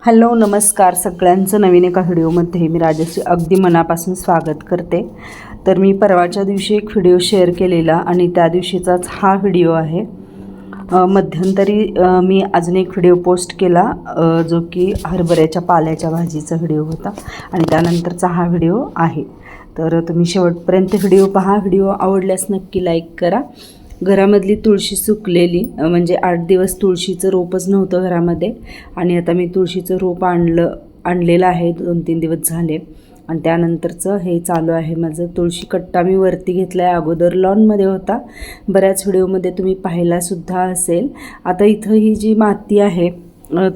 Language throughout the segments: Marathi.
हॅलो नमस्कार सगळ्यांचं नवीन एका व्हिडिओमध्ये मी राजश्री अगदी मनापासून स्वागत करते। तर मी परवाच्या दिवशी एक व्हिडिओ शेअर केलेला आणि त्या दिवशीचाच हा व्हिडिओ आहे। मध्यंतरी मी अजून एक व्हिडिओ पोस्ट केला जो की हरभऱ्याच्या पाल्याच्या भाजीचा व्हिडिओ होता आणि त्यानंतरचा हा व्हिडिओ आहे। तर तुम्ही शेवटपर्यंत व्हिडिओ पहा। व्हिडिओ आवडल्यास नक्की लाईक करा। घरामधली तुळशी सुकलेली म्हणजे 8 दिवस तुळशीचं रोपच नव्हतं घरामध्ये आणि आता मी तुळशीचं रोप आणलेलं आहे 2-3 दिवस झाले आणि त्यानंतरचं हे चालू आहे माझं। तुळशी कट्टा मी वरती घेतला आहे, अगोदर लॉनमध्ये होता, बऱ्याच व्हिडिओमध्ये तुम्ही पाहिलासुद्धा असेल। आता इथं ही जी माती आहे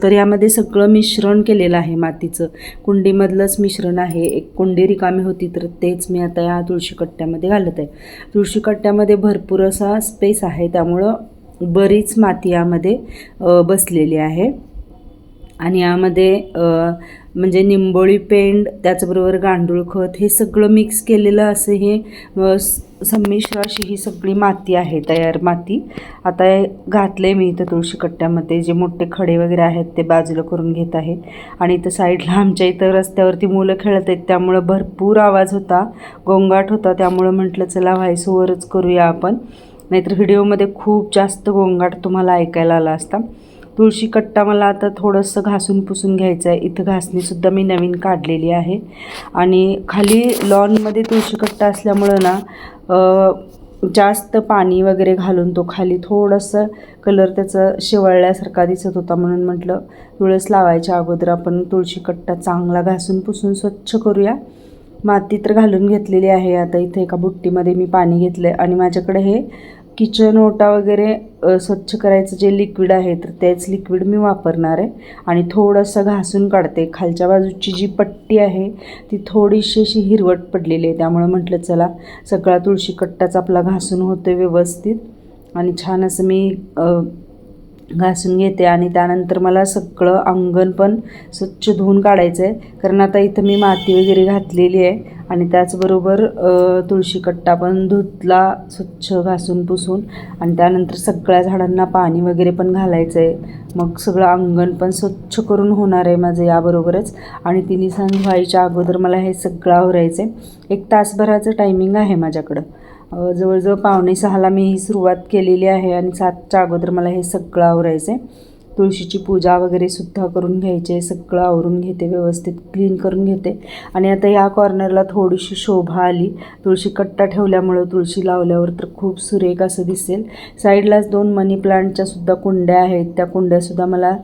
तर यामध्ये सगळं मिश्रण केलेलं आहे मातीचं, कुंडीमधलंच मिश्रण आहे। एक कुंडी रिकामी होती तर तेच मी आता या तुळशी कट्ट्यामध्ये घालत आहे। तुळशी कट्ट्यामध्ये भरपूर असा स्पेस आहे त्यामुळं बरीच माती यामध्ये बसलेली आहे आणि यामध्ये म्हणजे निंबोळी पेंड त्याचबरोबर गांडूळ खत हे सगळं मिक्स केलेलं असं हे संमिश्र अशी ही सगळी माती आहे, तयार माती। आता घातले मी इथं तुळशी कट्ट्यामध्ये, जे मोठे खडे वगैरे आहेत ते बाजूला करून घेत आहे आणि इथं साईडला आमच्या इथं रस्त्यावरती मुलं खेळत आहेत त्यामुळं भरपूर आवाज होता, गोंगाट होता, त्यामुळं म्हटलं चला व्हॉइस ओव्हरच करूया आपण, नाहीतर व्हिडिओमध्ये खूप जास्त गोंगाट तुम्हाला ऐकायला आला असता। तुळशी कट्टा मला आता थोडंसं घासून पुसून घ्यायचं आहे। इथं घासणीसुद्धा मी नवीन काढलेली आहे आणि खाली लॉनमध्ये तुळशी कट्टा असल्यामुळं ना जास्त पाणी वगैरे घालून तो खाली थोडंसं कलर त्याचं शेवळल्यासारखा दिसत होता, म्हणून म्हटलं तुळस लावायच्या अगोदर आपण तुळशी कट्टा चांगला घासून पुसून स्वच्छ करूया। माती तर घालून घेतलेली आहे। आता इथे एका बुट्टीमध्ये मी पाणी घेतलं आहे आणि माझ्याकडे हे किचन ओटा वगैरे स्वच्छ करायचं जे लिक्विड आहे तर तेच लिक्विड मी वापरणार आहे आणि थोडंसं घासून काढते। खालच्या बाजूची जी पट्टी आहे ती थोडीशी अशी हिरवट पडलेली आहे, त्यामुळे म्हटलं चला सगळा तुळशी कट्टाच आपला घासून होतो व्यवस्थित आणि छान असं मी घासून घेते आणि त्यानंतर मला सगळं अंगण पण स्वच्छ धुवून काढायचं आहे, कारण आता इथं मी माती वगैरे घातलेली आहे आणि त्याचबरोबर तुळशी कट्टा पण धुतला स्वच्छ घासून पुसून आणि त्यानंतर सगळ्या झाडांना पाणी वगैरे पण घालायचं आहे। मग सगळं अंगण पण स्वच्छ करून होणार आहे माझं याबरोबरच आणि तिन्ही सण व्हायच्या अगोदर मला हे सगळं आवरायचं आहे। 1 तासभराचं टायमिंग आहे माझ्याकडं। जवळजवळ 5:45ला मी ही सुरुवात केलेली आहे आणि 7च्या अगोदर मला हे सगळं आवरायचं आहे। तुळशीची पूजा वगैरे सुद्धा करून घ्यायचे, सगळं आवरून घेते, व्यवस्थित क्लीन करून घेते आणि आता या कॉर्नरला थोडीशी शोभा आली, तुळशी कट्टा ठेवल्यामुळं तुळशी लावल्यावर तर खूप सुरेख असं दिसेल। साईडलाच 2 मनी प्लांटच्या सुद्धा कुंड्या आहेत, त्या कुंड्यासुद्धा मला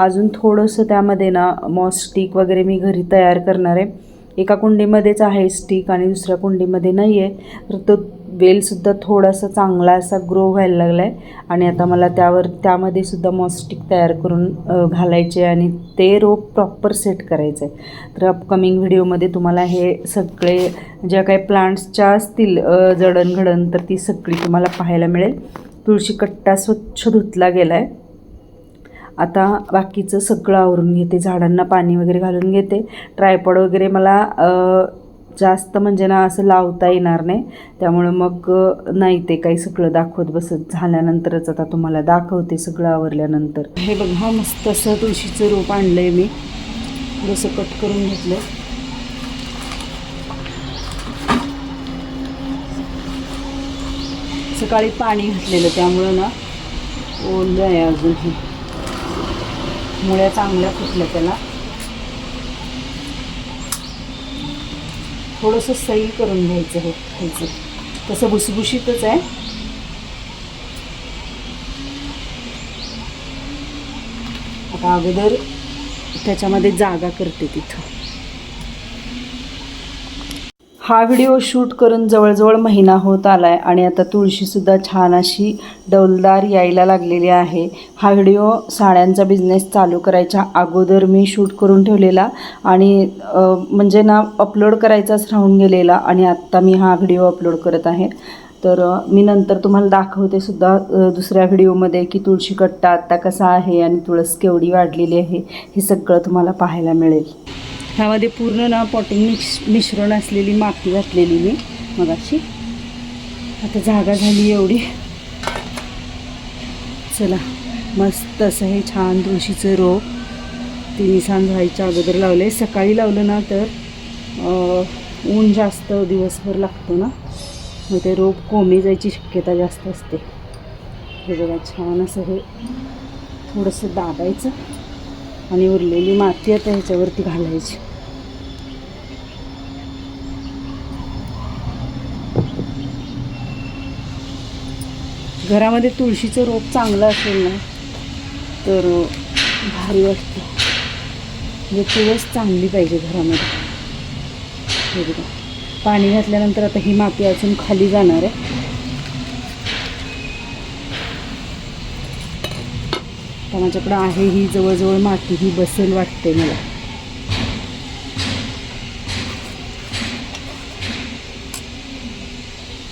अजून थोडंसं त्यामध्ये ना मॉस स्टिक वगैरे मी घरी तयार करणार आहे। एका कुंडीमध्येच आहे स्टिक आणि दुसऱ्या कुंडीमध्ये नाही आहे, तर तो वेलसुद्धा थोडासा चांगला असा ग्रो व्हायला लागला आहे आणि आता मला त्यामध्ये सुद्धा मॉस्टिक तयार करून घालायचे आणि ते रोप प्रॉपर सेट करायचं आहे। तर अपकमिंग व्हिडिओमध्ये तुम्हाला हे सगळे ज्या काही प्लांट्सच्या असतील जडणघडण तर ती सगळी तुम्हाला पाहायला मिळेल। तुळशी कट्टा स्वच्छ धुतला गेला आहे। आता बाकीचं सगळं आवरून घेते, झाडांना पाणी वगैरे घालून घेते। ट्रायपॉड वगैरे मला जास्त म्हणजे ना असं लावता येणार नाही, त्यामुळं मग नाही ते काही सगळं दाखवत बसत, झाल्यानंतरच आता तुम्हाला दाखवते सगळं आवरल्यानंतर। हे बघा मस्त असं तुळशीचं रोप आणलं आहे मी, थोडंसं कट करून घेतलं आहे। सकाळी पाणी घातलेलं त्यामुळं ना ओलं आहे अजून, हे मुळ्या चांगल्या फुटल्या त्याला, थोडंसं सैल करून घ्यायचं हे खायचं, तसं भुसभुशीतच आहे। आता अगोदर त्याच्यामध्ये जागा करते तिथं। हा व्हिडिओ शूट करून जवळजवळ महिना होत आला आहे आणि आता तुळशीसुद्धा छान अशी डौलदार यायला लागलेली आहे। हा व्हिडिओ साड्यांचा बिझनेस चालू करायच्या अगोदर मी शूट करून ठेवलेला आणि म्हणजे ना अपलोड करायचाच राहून गेलेला आणि आत्ता मी हा व्हिडिओ अपलोड करत आहे। तर मी नंतर तुम्हाला दाखवते सुद्धा दुसऱ्या व्हिडिओमध्ये की तुळशी कट्टा आत्ता कसा आहे आणि तुळस केवढी वाढलेली आहे, हे सगळं तुम्हाला पाहायला मिळेल। ह्यामध्ये पूर्ण ना पॉटिंग मिश्रण असलेली माती घातलेली मी मगाशी, आता जागा झाली एवढी। चला मस्त असं हे छान तुळशीचं रोप तिन्ही सांज व्हायच्या अगोदर लावले. सकाळी लावलं ना तर ऊन जास्त दिवसभर लागतं ना, मग ते रोप कोमे जायची शक्यता जास्त असते. हे बघा छान असं हे थोडंसं दाबायचं आणि उरलेली माती आता ह्याच्यावरती घालायची. घरामध्ये तुळशीचं रोप चांगलं असेल ना तर भारी वाटतं. म्हणजे तुळस चांगली पाहिजे घरामध्ये. हे बघा पाणी घातल्यानंतर आता ही माती अजून खाली जाणार आहे. तर माझ्याकडं आहे ही जवळजवळ माती, ही बसेल वाटते मला.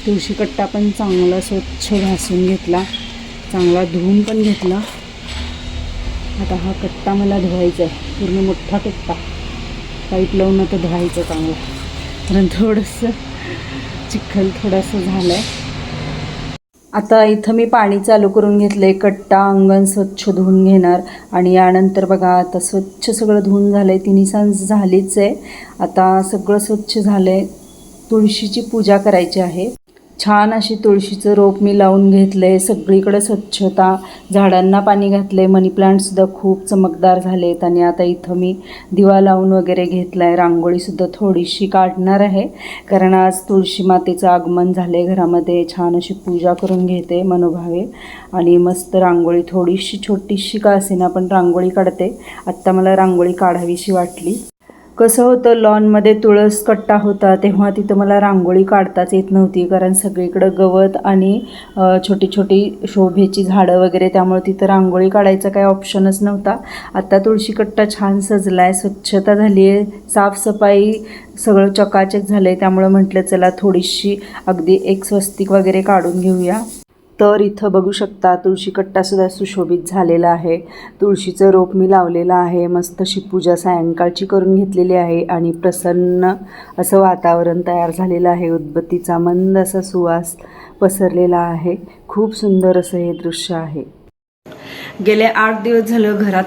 तुळशी कट्टा पण चांगला स्वच्छ घासून घेतला, चांगला धुवून पण घेतला. आता हा कट्टा मला धुवायचा आहे, पूर्ण मोठा कट्टा पाईप लावून आता धुवायचं चांगला. कारण थोडंसं चिखल थोडंसं झालं आहे. आता इथं मी पाणी चालू करून घेतलं आहे. कट्टा अंगण स्वच्छ धुवून घेणार आणि यानंतर बघा आता स्वच्छ सगळं धुवून झालं आहे. तिन्ही सांज झालीच आहे. आता सगळं स्वच्छ झालं आहे. तुळशीची पूजा करायची आहे. छान अशी तुळशीचं रोप मी लावून घेतलं आहे. सगळीकडे स्वच्छता, झाडांना पाणी घातलं आहे. मनी प्लांटसुद्धा खूप चमकदार झालेत. आणि आता इथं मी दिवा लावून वगैरे घेतला आहे. रांगोळीसुद्धा थोडीशी काढणार आहे, कारण आज तुळशी मातेचं आगमन झालं आहे घरामध्ये. छान अशी पूजा करून घेते मनोभावे आणि मस्त रांगोळी थोडीशी छोटीशी का असेना पण रांगोळी काढते. आत्ता मला रांगोळी काढावीशी वाटली. कसं होतं, लॉनमध्ये तुळस कट्टा होता तेव्हा तिथं मला रांगोळी काढताच येत नव्हती, कारण सगळीकडं गवत आणि छोटी छोटी शोभेची झाडं वगैरे, त्यामुळे तिथं रांगोळी काढायचा काही ऑप्शनच नव्हता. आत्ता तुळशी कट्टा छान सजला आहे, स्वच्छता झाली आहे, साफसफाई सगळं चकाचक झालं आहे. त्यामुळं म्हटलं चला थोडीशी अगदी एक स्वस्तिक वगैरे काढून घेऊया. तर इथं बघू शकता तुळशी कट्टासुद्धा सुशोभित झालेला आहे. तुळशीचं रोप मी लावलेलं आहे. मस्त अशी पूजा सायंकाळची करून घेतलेली आहे आणि प्रसन्न असं वातावरण तयार झालेलं आहे. उदबत्तीचा मंद असा सुवास पसरलेला आहे. खूप सुंदर असं हे दृश्य आहे. गेले 8 दिवस झालं घरात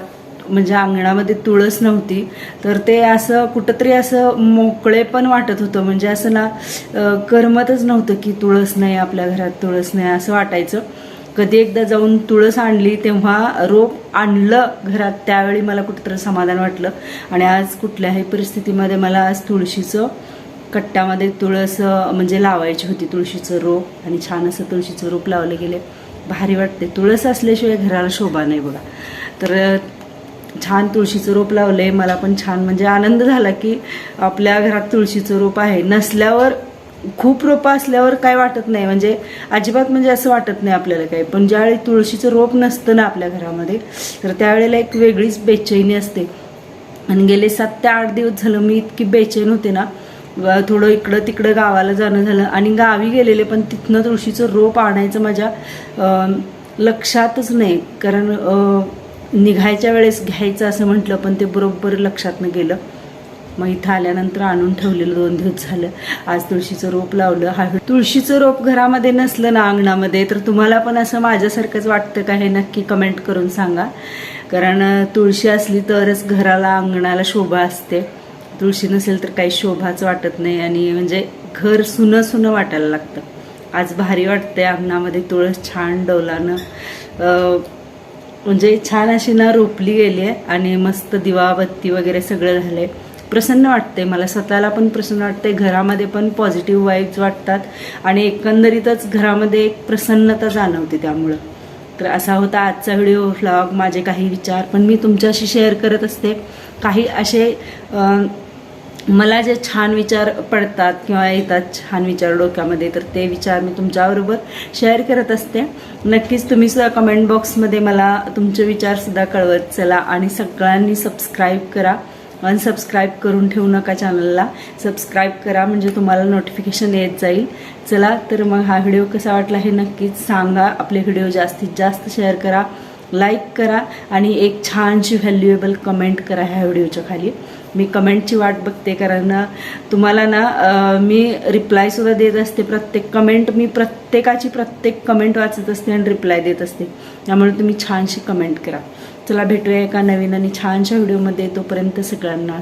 म्हणजे अंगणामध्ये तुळस नव्हती, तर ते असं कुठंतरी असं मोकळे पण वाटत होतं. म्हणजे असं ना करमतच नव्हतं की तुळस नाही आपल्या घरात, तुळस नाही असं वाटायचं. कधी एकदा जाऊन तुळस आणली तेव्हा रोप आणलं घरात, त्यावेळी मला कुठंतरी समाधान वाटलं. आणि आज कुठल्याही परिस्थितीमध्ये मला आज तुळशीचं कट्ट्यामध्ये तुळस म्हणजे लावायची होती, तुळशीचं रोप. आणि छान असं तुळशीचं रोप लावले गेले, भारी वाटते. तुळस असल्याशिवाय घराला शोभा नाही बघा. तर छान तुळशीचं रोप लावले. मला पण छान म्हणजे आनंद झाला की आपल्या घरात तुळशीचं रोप आहे. नसल्यावर खूप रोपं असल्यावर काय वाटत नाही, म्हणजे अजिबात म्हणजे असं वाटत नाही आपल्याला काही. पण ज्यावेळी तुळशीचं रोप नसतं ना आपल्या घरामध्ये, तर त्यावेळेला एक वेगळीच बेचैनी असते. आणि गेले 7 ते 8 दिवस झालं मी इतकी बेचैन होते ना, थोडं इकडं तिकडं गावाला जाणं झालं आणि गावी गेलेले, पण तिथनं तुळशीचं रोप आणायचं माझ्या लक्षातच नाही. कारण निघायच्या वेळेस घ्यायचं असं म्हटलं, पण ते बरोबर लक्षातनं गेलं. मग इथं आल्यानंतर आणून ठेवलेलं 2 दिवस झालं. आज तुळशीचं रोप लावलं. हा तुळशीचं रोप घरामध्ये नसलं ना अंगणामध्ये, तर तुम्हाला पण असं माझ्यासारखंच वाटतं का हे नक्की कमेंट करून सांगा. कारण तुळशी असली तरच घराला अंगणाला शोभा असते. तुळशी नसेल तर काही शोभाच वाटत नाही आणि म्हणजे घर सुनं सुनं वाटायला लागतं. आज भारी वाटते अंगणामध्ये तुळस छान डौलानं म्हणजे छान अशी ना रोपली गेली आहे आणि मस्त दिवा बत्ती वगैरे सगळं झालंय. प्रसन्न वाटते, मला स्वतःला पण प्रसन्न वाटते, घरामध्ये पण पॉझिटिव्ह वाईब्स वाटतात आणि एकंदरीतच घरामध्ये एक प्रसन्नता जाणवते. त्यामुळं तर असा होता आजचा व्हिडिओ व्लॉग. माझे काही विचार पण मी तुमच्याशी शेअर करत असते. काही असे मला जे छान विचार पडतात किंवा येतात छान विचार डोक्यामध्ये, तर ते विचार मी तुमच्याबरोबर शेअर करत असते. नक्कीच तुम्ही सुद्धा कमेंट बॉक्समध्ये मला तुमचे विचारसुद्धा कळवत चला. आणि सगळ्यांनी सबस्क्राईब करा, अनसबस्क्राईब करून ठेवू नका चॅनलला. सबस्क्राईब करा म्हणजे तुम्हाला नोटिफिकेशन येत जाईल. चला तर मग हा व्हिडिओ कसा वाटला हे नक्कीच सांगा. आपले व्हिडिओ जास्तीत जास्त शेअर करा, लाईक करा आणि एक छानशी व्हॅल्युएबल कमेंट करा ह्या व्हिडिओच्या खाली. मी कमेंटची वाट बघते, कारण तुम्हाला ना मी रिप्लायसुद्धा देत असते. प्रत्येक कमेंट मी प्रत्येक कमेंट वाचत असते आणि रिप्लाय देत असते. त्यामुळे तुम्ही छानशी कमेंट करा. चला भेटूया एका नवीन आणि छानशा व्हिडिओमध्ये. तोपर्यंत सगळ्यांना